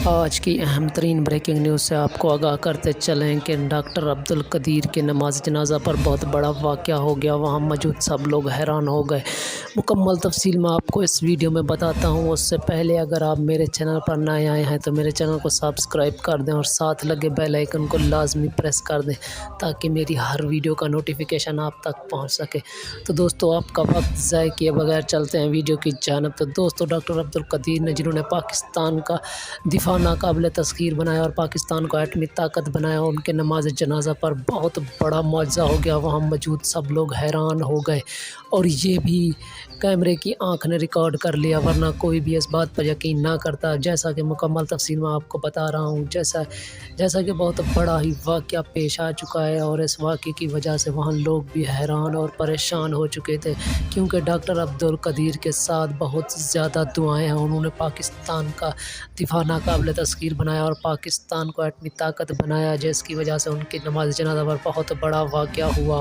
آج کی اہم ترین بریکنگ نیوز سے آپ کو آگاہ کرتے چلیں کہ ڈاکٹر عبدالقدیر کے نماز جنازہ پر بہت بڑا واقعہ ہو گیا۔ وہاں موجود سب لوگ حیران ہو گئے۔ مکمل تفصیل میں آپ کو اس ویڈیو میں بتاتا ہوں۔ اس سے پہلے اگر آپ میرے چینل پر نئے آئے ہیں تو میرے چینل کو سبسکرائب کر دیں اور ساتھ لگے بیل آئیکن کو لازمی پریس کر دیں تاکہ میری ہر ویڈیو کا نوٹیفیکیشن آپ تک پہنچ سکے۔ تو دوستو، آپ کا وقت ضائع کیے بغیر چلتے ہیں ویڈیو کی جانب۔ تو دوستو، ڈاکٹر عبدالقدیر نے جنہوں نے پاکستان کا دفاع ناقابل تسخیر بنایا اور پاکستان کو ایٹمی طاقت بنایا، ان کے نماز جنازہ پر بہت بڑا معجزہ ہو گیا۔ وہاں موجود سب لوگ حیران ہو گئے اور یہ بھی کیمرے کی آنکھ نے ریکارڈ کر لیا، ورنہ کوئی بھی اس بات پر یقین نہ کرتا۔ جیسا کہ مکمل تفصیل میں آپ کو بتا رہا ہوں، جیسا کہ بہت بڑا ہی واقعہ پیش آ چکا ہے اور اس واقعے کی وجہ سے وہاں لوگ بھی حیران اور پریشان ہو چکے تھے، کیونکہ ڈاکٹر عبدالقدیر کے ساتھ بہت زیادہ دعائیں ہیں۔ انہوں نے پاکستان کا دفاع ناقابل تسخیر بنایا اور پاکستان کو ایٹمی طاقت بنایا، جس کی وجہ سے ان کی نماز جنازہ پر بہت بڑا واقعہ ہوا۔